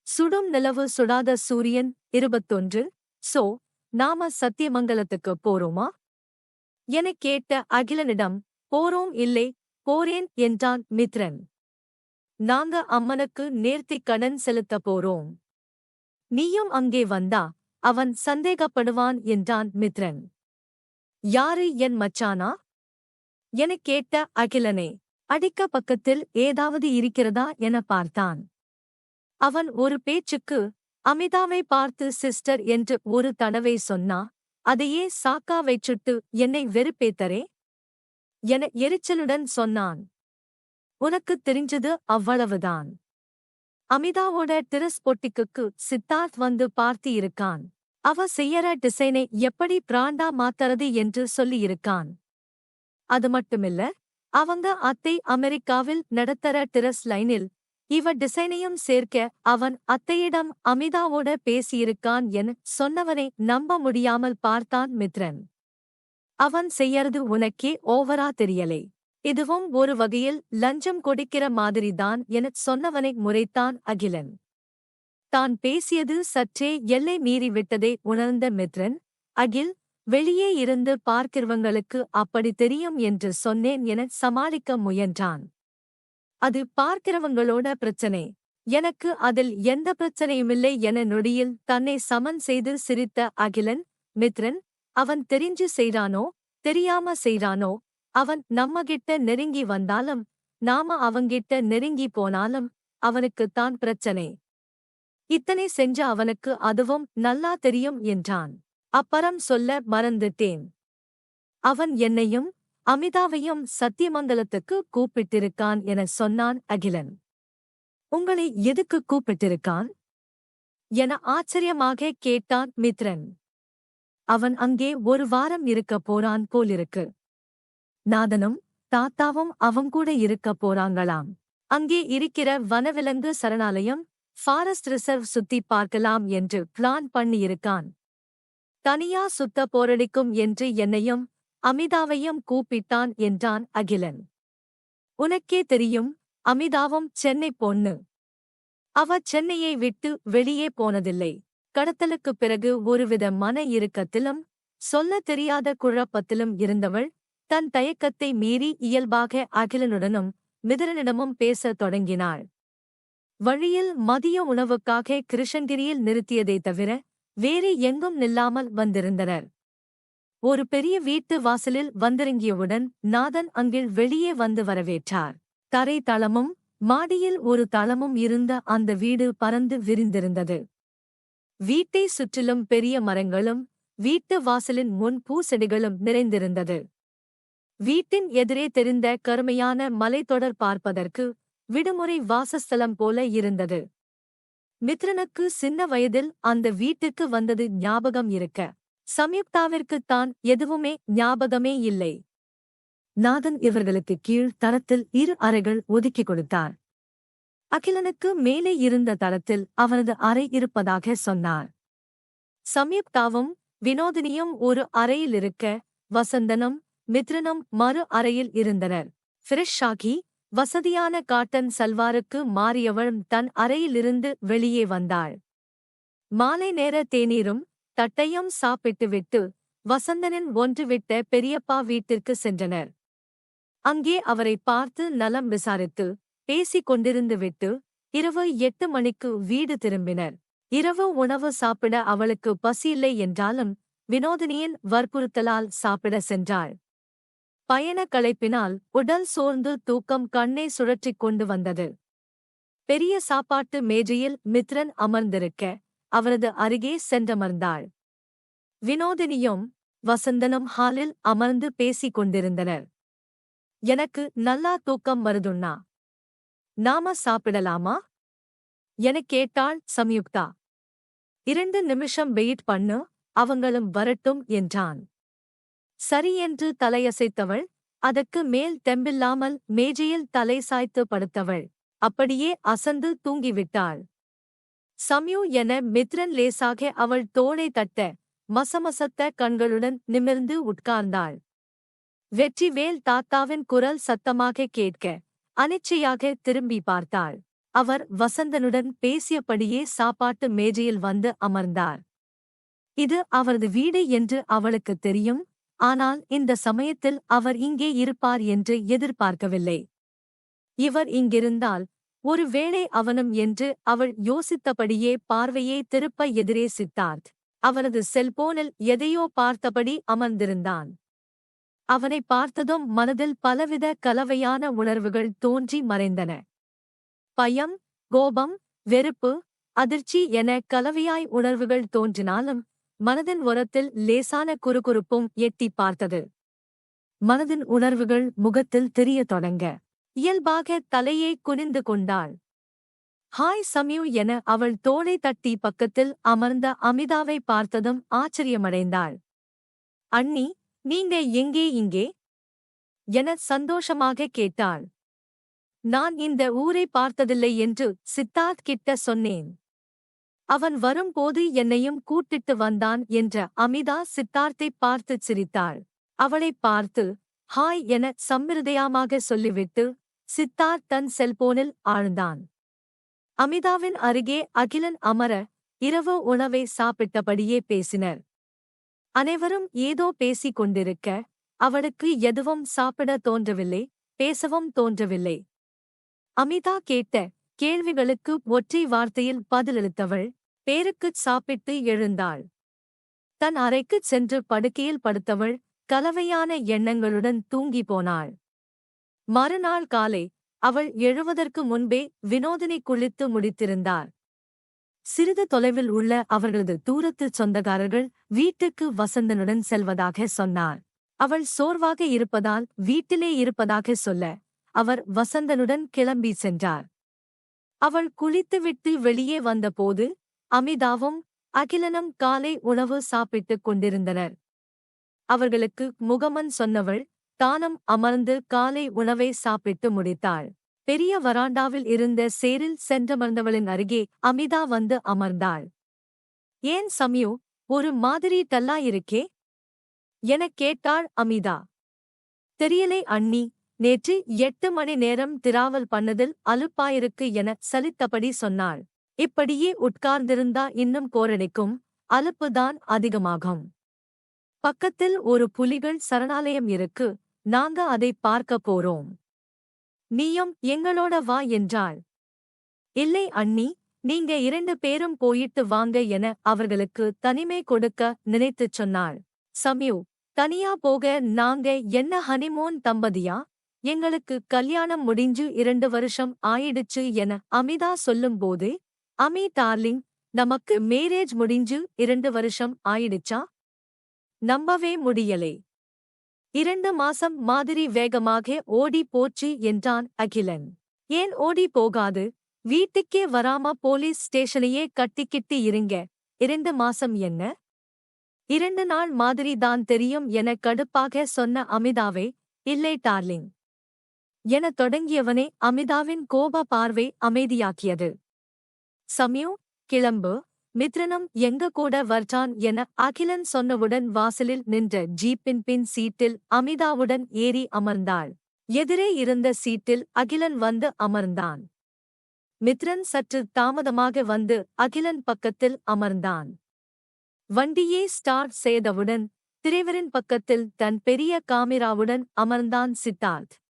சுடும் நிலவு சுடாத சூரியன் 21 சோ நாம சத்தியமங்கலத்துக்கு போறோமா எனக் கேட்ட அகிலனிடம் போறோம் இல்லை போறேன் என்றான் மித்ரன். நாங்க அம்மனுக்கு நேர்த்திக் கடன் செலுத்த போறோம். நீயும் அங்கே வந்தா அவன் சந்தேகப்படுவான் என்றான் மித்ரன். யாரு என் மச்சானா எனக் கேட்ட அகிலனே. அடிக்க பக்கத்தில் ஏதாவது இருக்கிறதா என பார்த்தான். அவன் ஒரு பேச்சுக்கு அமிதாவை பார்த்து சிஸ்டர் என்று ஒரு தடவை சொன்னா அதையே சாக்கா வைச்சுட்டு என்னை வெறுப்பேத்தரே என எரிச்சலுடன் சொன்னான். உனக்குத் தெரிஞ்சது அவ்வளவுதான். அமிதாவோட டிரஸ் பொட்டிக்கு சித்தார்த் வந்து பார்த்து இருக்கான். அவ செய்யற டிசைனை எப்படி பிராண்டா மாத்தறது என்று சொல்லியிருக்கான். அது மட்டுமில்ல, அவங்க அத்தை அமெரிக்காவில் நடத்தற டிரஸ் லைனில் இவ டிசைனையும் சேர்க்க அவன் அத்தையிடம் அமிதாவோட பேசியிருக்கான் என சொன்னவனை நம்ப முடியாமல் பார்த்தான் மித்ரன். அவன் செய்யறது உனக்கே ஓவரா தெரியலே. இதுவும் ஒரு வகையில் லஞ்சம் கொடுக்கிற மாதிரிதான் எனச் சொன்னவனை முறைத்தான் அகிலன். தான் பேசியது சற்றே எல்லை மீறிவிட்டதை உணர்ந்த மித்ரன், அகில், வெளியே இருந்து பார்க்கிறவங்களுக்கு அப்படி தெரியும் என்று சொன்னேன் என சமாளிக்க முயன்றான். அது பார்க்கிறவங்களோட பிரச்சனை. எனக்கு அதில் எந்த பிரச்சனையுமில்லை என நொடியில் தன்னை சமன் செய்து சிரித்த அகிலன், மித்ரன், அவன் தெரிஞ்சு செய்றானோ தெரியாம செய்றானோ அவன் நம்மகிட்ட நெருங்கி வந்தாலும் நாம அவங்கிட்ட நெருங்கி போனாலும் அவனுக்குத்தான் பிரச்சனை. இத்தனை செஞ்ச அவனுக்கு அதுவும் நல்லா தெரியும் என்றான். அப்பறம் சொல்ல மறந்துட்டேன். அவன் என்னையும் அமிதாவையும் சத்தியமங்கலத்துக்கு கூப்பிட்டிருக்கான் என சொன்னான் அகிலன். உங்களை எதுக்கு கூப்பிட்டிருக்கான் என ஆச்சரியமாக கேட்டான் மித்ரன். அவன் அங்கே ஒரு வாரம் இருக்க போறான் போலிருக்கு. நாதனும் தாத்தாவும் அவங்கூட இருக்க போறாங்களாம். அங்கே இருக்கிற வனவிலங்கு சரணாலயம், ஃபாரஸ்ட் ரிசர்வ் சுத்தி பார்க்கலாம் என்று பிளான் பண்ணியிருக்கான். தனியா சுத்த போரடிக்கும் என்று என்னையும் அமிதாவையும் கூப்பிட்டான் என்றான் அகிலன். உனக்கே தெரியும், அமிதாவும் சென்னை பொண்ணு. அவ சென்னையை விட்டு வெளியே போனதில்லை. கடத்தலுக்குப் பிறகு ஒருவித மன இறுக்கத்திலும் சொல்லத் தெரியாத குழப்பத்திலும் இருந்தவள் தன் தயக்கத்தை மீறி இயல்பாக அகிலனுடனும் மித்ரனிடமும் பேசத் தொடங்கினாள். வழியில் மதிய உணவுக்காக கிருஷ்ணகிரியில் நிறுத்தியதைத் தவிர வேறு எங்கும் நில்லாமல் வந்திருந்தனர். ஒரு பெரிய வீட்டு வாசலில் வந்திறங்கியவுடன் நாதன் அங்கில் வெளியே வந்து வரவேற்றார். தரை தளமும் மாடியில் ஒரு தளமும் இருந்த அந்த வீடு பரந்து விரிந்திருந்தது. வீட்டை சுற்றிலும் பெரிய மரங்களும் வீட்டு வாசலின் முன் பூசெடிகளும் நிறைந்திருந்தது. வீட்டின் எதிரே தெரிந்த கருமையான மலைத்தொடர் பார்ப்பதற்கு விடுமுறை வாசஸ்தலம் போல இருந்தது. மித்ரனுக்கு சின்ன வயதில் அந்த வீட்டுக்கு வந்தது ஞாபகம் இருக்க, சம்யுக்தாவிற்குத் தான் எதுவுமே ஞாபகமே இல்லை. நாதன் இவர்களுக்கு கீழ் தளத்தில் 2 அறைகள் ஒதுக்கிக் கொடுத்தார். அகிலனுக்கு மேலே இருந்த தளத்தில் அவனது அறை இருப்பதாக சொன்னார். சம்யுக்தாவும் வினோதினியும் ஒரு அறையில் இருக்க, வசந்தனும் மித்ரனும் மறு அறையில் இருந்தனர். ஃப்ரெஷ் ஆகி வசதியான காட்டன் சல்வாருக்கு மாறியவள் தன் அறையிலிருந்து வெளியே வந்தாள். மாலை நேர தேநீரும் தட்டையும் சாப்பிட்டுவிட்டு வசந்தனின் ஒன்றுவிட்ட பெரியப்பா வீட்டிற்கு சென்றனர். அங்கே அவரை பார்த்து நலம் விசாரித்து பேசிக் கொண்டிருந்துவிட்டு இரவு 8 மணிக்கு வீடு திரும்பினர். இரவு உணவு சாப்பிட அவளுக்கு பசியில்லை என்றாலும் வினோதினியின் வற்புறுத்தலால் சாப்பிட சென்றாள். பயண களைப்பினால் உடல் சோர்ந்து தூக்கம் கண்ணை சுழற்றிக் கொண்டு வந்தது. பெரிய சாப்பாட்டு மேஜையில் மித்ரன் அமர்ந்திருக்க அவரது அருகே சென்றமர்ந்தாள். வினோதினியும் வசந்தனும் ஹாலில் அமர்ந்து பேசிக் கொண்டிருந்தனர். எனக்கு நல்லா தூக்கம் வருதுண்ணா, நாம சாப்பிடலாமா எனக் கேட்டாள் சம்யுக்தா. 2 நிமிஷம் வெயிட் பண்ணு, அவங்களும் வரட்டும் என்றான். சரி என்று தலையசைத்தவள் அதற்கு மேல் தெம்பில்லாமல் மேஜையில் தலை சாய்த்து படுத்தவள் அப்படியே அசந்து தூங்கிவிட்டாள். சம்யு என மித்ரன் லேசாக அவள் தோளை தட்ட மசமசத்த கண்களுடன் நிமிர்ந்து உட்கார்ந்தாள். வெற்றிவேல் தாத்தாவின் குரல் சத்தமாக கேட்க அனிச்சையாக திரும்பி பார்த்தாள். அவர் வசந்தனுடன் பேசியபடியே சாப்பாட்டு மேஜையில் வந்து அமர்ந்தார். இது அவரது வீடு என்று அவளுக்குத் தெரியும். ஆனால் இந்த சமயத்தில் அவர் இங்கே இருப்பார் என்று எதிர்பார்க்கவில்லை. இவர் இங்கிருந்தால் ஒருவேளை அவனும் என்று அவள் யோசித்தபடியே பார்வையை திருப்ப எதிரே சித்தார்த் அவனது செல்போனில் எதையோ பார்த்தபடி அமர்ந்திருந்தான். அவனை பார்த்ததும் மனதில் பலவித கலவையான உணர்வுகள் தோன்றி மறைந்தன. பயம், கோபம், வெறுப்பு, அதிர்ச்சி என கலவையாய் உணர்வுகள் தோன்றினாலும் மனதின் ஓரத்தில் லேசான குறுகுறுப்பும் எட்டிப் பார்த்தது. மனதின் உணர்வுகள் முகத்தில் தெரியத் தொடங்க இயல்பாக தலையை குனிந்து கொண்டாள். ஹாய் சம்யூ என அவள் தோளை தட்டி பக்கத்தில் அமர்ந்த அமிதாவை பார்த்ததும் ஆச்சரியமடைந்தாள். அண்ணி, நீங்க எங்கே இங்கே என சந்தோஷமாக கேட்டாள். நான் இந்த ஊரை பார்த்ததில்லை என்று சித்தார்த் கிட்ட சொன்னேன். அவன் வரும்போது என்னையும் கூட்டிட்டு வந்தான் என்ற அமிதா சித்தார்த்தை பார்த்துச் சிரித்தாள். அவளைப் பார்த்து ஹாய் என சம்பிரதையமாக சொல்லிவிட்டு சித்தார்த் தன் செல்போனில் ஆழ்ந்தான். அமிதாவின் அருகே அகிலன் அமர இரவு உணவை சாப்பிட்டபடியே பேசினர். அனைவரும் ஏதோ பேசிக் கொண்டிருக்க அவளுக்கு எதுவும் சாப்பிட தோன்றவில்லை, பேசவும் தோன்றவில்லை. அமிதா கேட்ட கேள்விகளுக்கு ஒற்றை வார்த்தையில் பதிலளித்தவள் பேருக்குச் சாப்பிட்டு எழுந்தாள். தன் அறைக்குச் சென்று படுக்கையில் படுத்தவள் கலவையான எண்ணங்களுடன் தூங்கி போனாள். மறுநாள் காலை அவள் எழுவதற்கு முன்பே வினோதினி குளித்து முடித்திருந்தார். சிறிது தொலைவில் உள்ள அவர்களது தூரத்துச் சொந்தக்காரர்கள் வீட்டுக்கு வசந்தனுடன் செல்வதாக சொன்னார். அவள் சோர்வாக இருப்பதால் வீட்டிலே இருப்பதாக சொல்ல அவர் வசந்தனுடன் கிளம்பி சென்றார். அவள் குளித்துவிட்டு வெளியே வந்தபோது அமிதாவும் அகிலனும் காலை உணவு சாப்பிட்டுக் கொண்டிருந்தனர். அவர்களுக்கு முகமன் சொன்னவள் தானும் அமர்ந்து காலை உணவை சாப்பிட்டு முடித்தாள். பெரிய வராண்டாவில் இருந்த சேரில் சென்றமர்ந்தவளின் அருகே அமிதா வந்து அமர்ந்தாள். ஏன் சம்யூ, ஒரு மாதிரி டல்லாயிருக்கே எனக் கேட்டாள் அமிதா. தெரியலை அண்ணி, நேற்று 8 மணி நேரம் திராவல் பண்ணதில் அலுப்பாயிருக்கு என சலித்தபடி சொன்னாள். இப்படியே உட்கார்ந்திருந்தா இன்னும் போரடிக்கும், அலுப்புதான் அதிகமாகும். பக்கத்தில் ஒரு புலிகள் சரணாலயம் இருக்கு, நாங்க அதை பார்க்க போறோம். நீயும் எங்களோட வா என்றாள். இல்லை அண்ணி, நீங்க 2 பேரும் போயிட்டு வாங்க என அவர்களுக்கு தனிமை கொடுக்க நினைத்துச் சொன்னாள். சம்யூ, தனியா போக நாங்க என்ன ஹனிமூன் தம்பதியா? எங்களுக்கு கல்யாணம் முடிஞ்சு 2 வருஷம் ஆயிடுச்சு என அமிதா சொல்லும்போது அமி டார்லிங், நமக்கு மேரேஜ் முடிஞ்சு 2 வருஷம் ஆயிடுச்சா? நம்பவே முடியலே. 2 மாசம் மாதிரி வேகமாக ஓடி போச்சு என்றான் அகிலன். ஏன் ஓடி போகாது? வீட்டுக்கே வராம போலீஸ் ஸ்டேஷனையே கட்டிக்கிட்டு இருங்க. 2 மாசம் என்ன? 2 நாள் மாதிரி தான் தெரியும் என கடுப்பாக சொன்ன அமிதாவை இல்லை டார்லிங் எனத் தொடங்கியவனே அமிதாவின் கோப பார்வை அமைதியாக்கியது. சம்யூ, கிளம்பு, மித்ரனும் எங்க கூட வர்றான் என அகிலன் சொன்னவுடன் வாசலில் நின்ற ஜீப்பின் பின் சீட்டில் அமிதாவுடன் ஏறி அமர்ந்தாள். எதிரே இருந்த சீட்டில் அகிலன் வந்து அமர்ந்தான். மித்ரன் சற்று தாமதமாக வந்து அகிலன் பக்கத்தில் அமர்ந்தான். வண்டியை ஸ்டார்ட் செய்தவுடன் டிரைவரின் பக்கத்தில் தன் பெரிய காமிராவுடன் அமர்ந்தான் சித்தார்த்.